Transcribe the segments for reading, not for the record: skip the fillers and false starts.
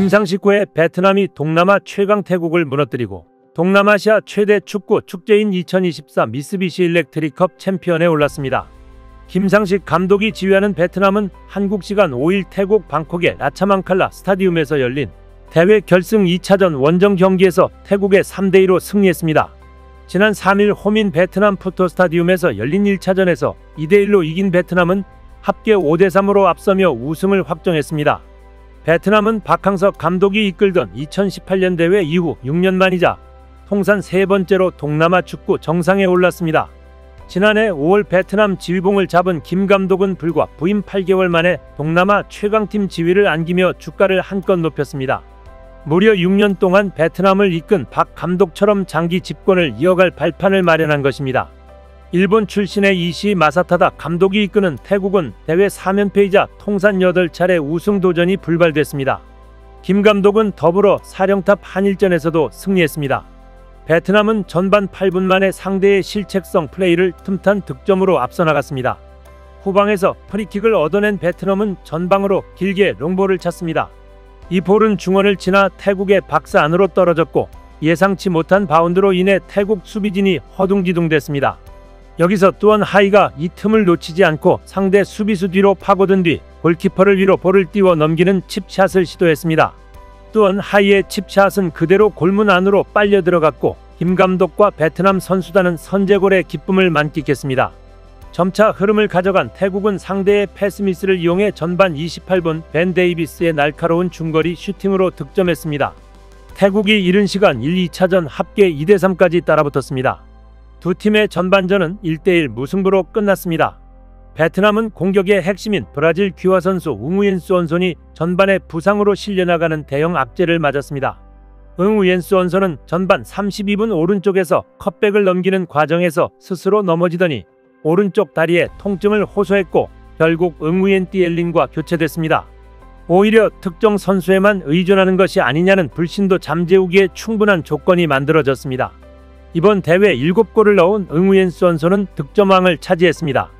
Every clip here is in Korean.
김상식 후에 베트남이 동남아 최강 태국을 무너뜨리고 동남아시아 최대 축구 축제인 2024 미쓰비시 일렉트릭컵 챔피언에 올랐습니다. 김상식 감독이 지휘하는 베트남은 한국 시간 5일 태국 방콕의 라차망칼라 스타디움에서 열린 대회 결승 2차전 원정 경기에서 태국에 3대2로 승리했습니다. 지난 3일 홈인 베트남 푸토 스타디움에서 열린 1차전에서 2대1로 이긴 베트남은 합계 5대3으로 앞서며 우승을 확정했습니다. 베트남은 박항석 감독이 이끌던 2018년 대회 이후 6년 만이자 통산 3번째로 동남아 축구 정상에 올랐습니다. 지난해 5월 베트남 지휘봉을 잡은 김 감독은 불과 부임 8개월 만에 동남아 최강팀 지위를 안기며 주가를 한껏 높였습니다. 무려 6년 동안 베트남을 이끈 박 감독처럼 장기 집권을 이어갈 발판을 마련한 것입니다. 일본 출신의 이시 마사타다 감독이 이끄는 태국은 대회 4연패이자 통산 8차례 우승 도전이 불발됐습니다. 김 감독은 더불어 사령탑 한일전에서도 승리했습니다. 베트남은 전반 8분 만에 상대의 실책성 플레이를 틈탄 득점으로 앞서 나갔습니다. 후방에서 프리킥을 얻어낸 베트남은 전방으로 길게 롱볼을 찼습니다. 이 볼은 중원을 지나 태국의 박스 안으로 떨어졌고 예상치 못한 바운드로 인해 태국 수비진이 허둥지둥됐습니다. 여기서 뚜언 하이가 이 틈을 놓치지 않고 상대 수비수 뒤로 파고든 뒤 골키퍼를 위로 볼을 띄워 넘기는 칩샷을 시도했습니다. 뚜언 하이의 칩샷은 그대로 골문 안으로 빨려 들어갔고 김 감독과 베트남 선수단은 선제골의 기쁨을 만끽했습니다. 점차 흐름을 가져간 태국은 상대의 패스미스를 이용해 전반 28분 벤 데이비스의 날카로운 중거리 슈팅으로 득점했습니다. 태국이 이른 시간 1, 2차전 합계 2대3까지 따라붙었습니다. 두 팀의 전반전은 1대1 무승부로 끝났습니다. 베트남은 공격의 핵심인 브라질 귀화 선수 응우옌 수원손이 전반에 부상으로 실려나가는 대형 악재를 맞았습니다. 응우옌 수원손은 전반 32분 오른쪽에서 컵백을 넘기는 과정에서 스스로 넘어지더니 오른쪽 다리에 통증을 호소했고 결국 응우옌 띠엘린과 교체됐습니다. 오히려 특정 선수에만 의존하는 것이 아니냐는 불신도 잠재우기에 충분한 조건이 만들어졌습니다. 이번 대회 7골을 넣은 응우옌 수원손은 득점왕을 차지했습니다.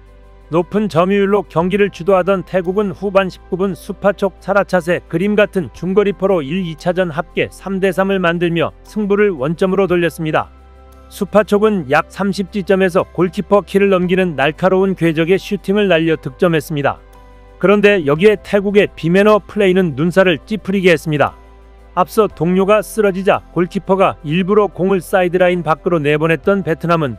높은 점유율로 경기를 주도하던 태국은 후반 19분 수파촉 사라찻의 그림 같은 중거리포로 1, 2차전 합계 3대3을 만들며 승부를 원점으로 돌렸습니다. 수파촉은 약 30지점에서 골키퍼 키를 넘기는 날카로운 궤적의 슈팅을 날려 득점했습니다. 그런데 여기에 태국의 비매너 플레이는 눈살을 찌푸리게 했습니다. 앞서 동료가 쓰러지자 골키퍼가 일부러 공을 사이드라인 밖으로 내보냈던 베트남은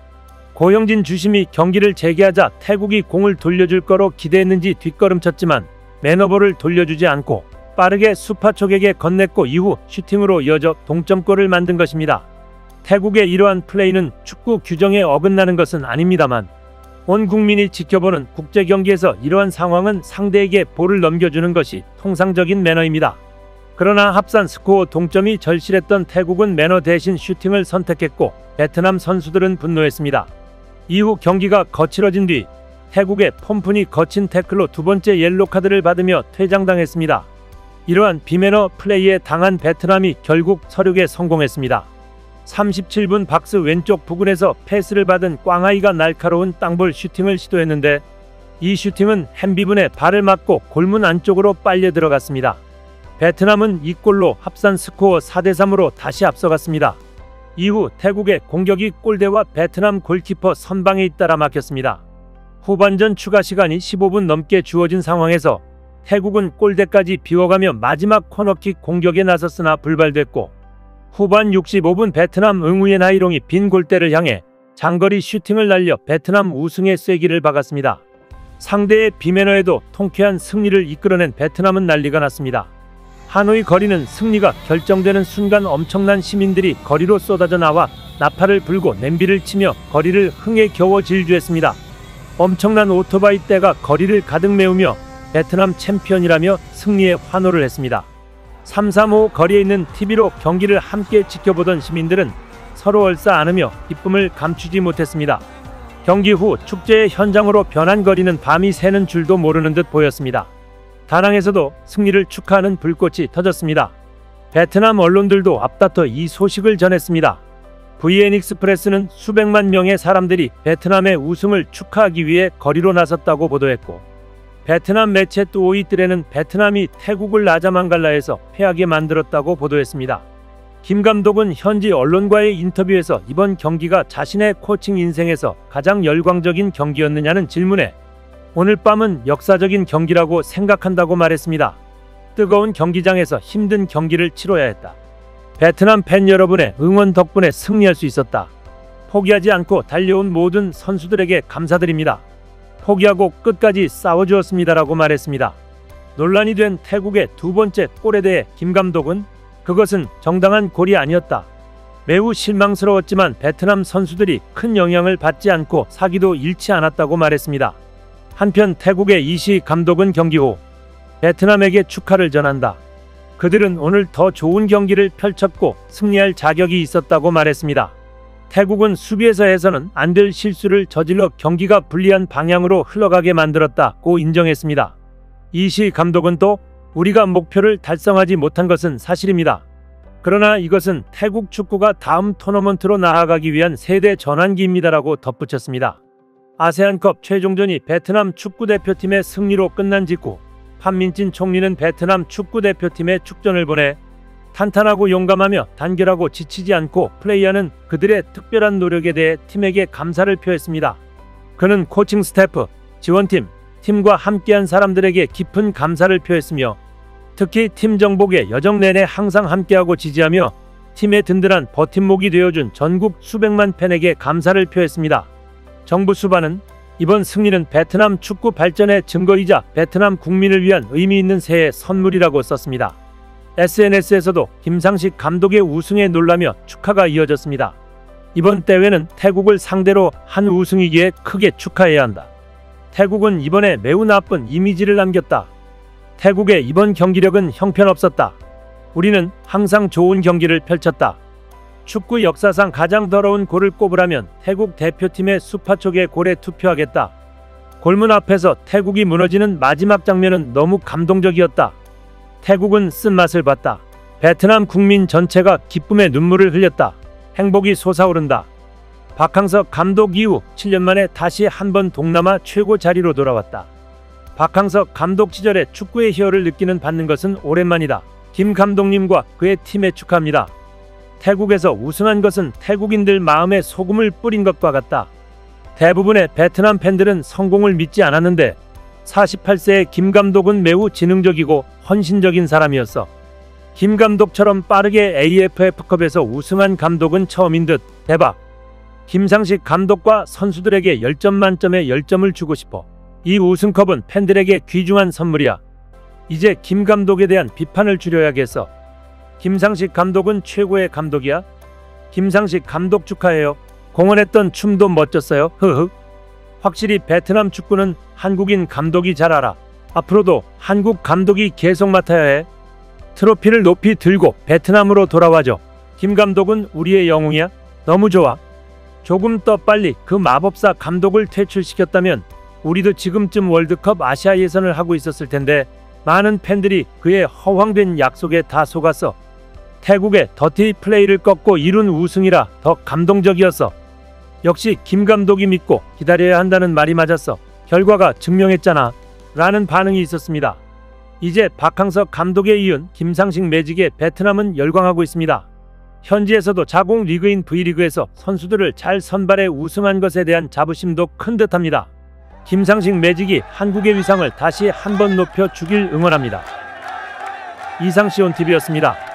고영진 주심이 경기를 재개하자 태국이 공을 돌려줄 거로 기대했는지 뒷걸음쳤지만 매너볼을 돌려주지 않고 빠르게 수파촉에게 건넸고 이후 슈팅으로 이어져 동점골을 만든 것입니다. 태국의 이러한 플레이는 축구 규정에 어긋나는 것은 아닙니다만 온 국민이 지켜보는 국제경기에서 이러한 상황은 상대에게 볼을 넘겨주는 것이 통상적인 매너입니다. 그러나 합산 스코어 동점이 절실했던 태국은 매너 대신 슈팅을 선택했고 베트남 선수들은 분노했습니다. 이후 경기가 거칠어진 뒤 태국의 폼푼이 거친 태클로 두 번째 옐로카드를 받으며 퇴장당했습니다. 이러한 비매너 플레이에 당한 베트남이 결국 서륙에 성공했습니다. 37분 박스 왼쪽 부근에서 패스를 받은 꽝하이가 날카로운 땅볼 슈팅을 시도했는데 이 슈팅은 햄비분의 발을 맞고 골문 안쪽으로 빨려 들어갔습니다. 베트남은 이 골로 합산 스코어 4대3으로 다시 앞서갔습니다. 이후 태국의 공격이 골대와 베트남 골키퍼 선방에 잇따라 막혔습니다. 후반전 추가 시간이 15분 넘게 주어진 상황에서 태국은 골대까지 비워가며 마지막 코너킥 공격에 나섰으나 불발됐고 후반 65분 베트남 응우옌 하이롱이 빈 골대를 향해 장거리 슈팅을 날려 베트남 우승의 쐐기를 박았습니다. 상대의 비매너에도 통쾌한 승리를 이끌어낸 베트남은 난리가 났습니다. 하노이 거리는 승리가 결정되는 순간 엄청난 시민들이 거리로 쏟아져 나와 나팔을 불고 냄비를 치며 거리를 흥에 겨워 질주했습니다. 엄청난 오토바이 떼가 거리를 가득 메우며 베트남 챔피언이라며 승리에 환호를 했습니다. 335 거리에 있는 TV로 경기를 함께 지켜보던 시민들은 서로 얼싸 안으며 기쁨을 감추지 못했습니다. 경기 후 축제의 현장으로 변한 거리는 밤이 새는 줄도 모르는 듯 보였습니다. 다낭에서도 승리를 축하하는 불꽃이 터졌습니다. 베트남 언론들도 앞다퉈 이 소식을 전했습니다. VN 익스프레스는 수백만 명의 사람들이 베트남의 우승을 축하하기 위해 거리로 나섰다고 보도했고 베트남 매체 뚜오이뜨레는 베트남이 태국을 라자망갈라에서 패하게 만들었다고 보도했습니다. 김 감독은 현지 언론과의 인터뷰에서 이번 경기가 자신의 코칭 인생에서 가장 열광적인 경기였느냐는 질문에 오늘 밤은 역사적인 경기라고 생각한다고 말했습니다. 뜨거운 경기장에서 힘든 경기를 치러야 했다. 베트남 팬 여러분의 응원 덕분에 승리할 수 있었다. 포기하지 않고 달려온 모든 선수들에게 감사드립니다. 포기하고 끝까지 싸워주었습니다라고 말했습니다. 논란이 된 태국의 두 번째 골에 대해 김 감독은 그것은 정당한 골이 아니었다. 매우 실망스러웠지만 베트남 선수들이 큰 영향을 받지 않고 사기도 잃지 않았다고 말했습니다. 한편 태국의 이시 감독은 경기 후 베트남에게 축하를 전한다. 그들은 오늘 더 좋은 경기를 펼쳤고 승리할 자격이 있었다고 말했습니다. 태국은 수비에서 해서는 안 될 실수를 저질러 경기가 불리한 방향으로 흘러가게 만들었다고 인정했습니다. 이시 감독은 또 우리가 목표를 달성하지 못한 것은 사실입니다. 그러나 이것은 태국 축구가 다음 토너먼트로 나아가기 위한 세대 전환기입니다라고 덧붙였습니다. 아세안컵 최종전이 베트남 축구대표팀의 승리로 끝난 직후 판민진 총리는 베트남 축구대표팀에 축전을 보내 탄탄하고 용감하며 단결하고 지치지 않고 플레이하는 그들의 특별한 노력에 대해 팀에게 감사를 표했습니다. 그는 코칭 스태프, 지원팀, 팀과 함께한 사람들에게 깊은 감사를 표했으며 특히 팀 정복의 여정 내내 항상 함께하고 지지하며 팀의 든든한 버팀목이 되어준 전국 수백만 팬에게 감사를 표했습니다. 정부 수반은 이번 승리는 베트남 축구 발전의 증거이자 베트남 국민을 위한 의미 있는 새해 선물이라고 썼습니다. SNS에서도 김상식 감독의 우승에 놀라며 축하가 이어졌습니다. 이번 대회는 태국을 상대로 한 우승이기에 크게 축하해야 한다. 태국은 이번에 매우 나쁜 이미지를 남겼다. 태국의 이번 경기력은 형편없었다. 우리는 항상 좋은 경기를 펼쳤다. 축구 역사상 가장 더러운 골을 꼽으라면 태국 대표팀의 수파촉의 골에 투표하겠다. 골문 앞에서 태국이 무너지는 마지막 장면은 너무 감동적이었다. 태국은 쓴맛을 봤다. 베트남 국민 전체가 기쁨의 눈물을 흘렸다. 행복이 솟아오른다. 박항서 감독 이후 7년 만에 다시 한번 동남아 최고 자리로 돌아왔다. 박항서 감독 시절의 축구의 희열을 느끼는 받는 것은 오랜만이다. 김 감독님과 그의 팀에 축하합니다. 태국에서 우승한 것은 태국인들 마음에 소금을 뿌린 것과 같다. 대부분의 베트남 팬들은 성공을 믿지 않았는데 48세의 김 감독은 매우 지능적이고 헌신적인 사람이었어. 김 감독처럼 빠르게 AFF컵에서 우승한 감독은 처음인 듯. 대박. 김상식 감독과 선수들에게 10점 만점에 10점을 주고 싶어. 이 우승컵은 팬들에게 귀중한 선물이야. 이제 김 감독에 대한 비판을 줄여야겠어. 김상식 감독은 최고의 감독이야. 김상식 감독 축하해요. 공헌했던 춤도 멋졌어요. 흐흐. 확실히 베트남 축구는 한국인 감독이 잘 알아. 앞으로도 한국 감독이 계속 맡아야 해. 트로피를 높이 들고 베트남으로 돌아와줘. 김 감독은 우리의 영웅이야. 너무 좋아. 조금 더 빨리 그 마법사 감독을 퇴출시켰다면 우리도 지금쯤 월드컵 아시아 예선을 하고 있었을 텐데 많은 팬들이 그의 허황된 약속에 다 속았어. 태국의 더티 플레이를 꺾고 이룬 우승이라 더 감동적이었어. 역시 김 감독이 믿고 기다려야 한다는 말이 맞았어. 결과가 증명했잖아. 라는 반응이 있었습니다. 이제 박항서 감독에 이은 김상식 매직에 베트남은 열광하고 있습니다. 현지에서도 자국 리그인 V리그에서 선수들을 잘 선발해 우승한 것에 대한 자부심도 큰 듯합니다. 김상식 매직이 한국의 위상을 다시 한번 높여주길 응원합니다. 이상 시온TV였습니다.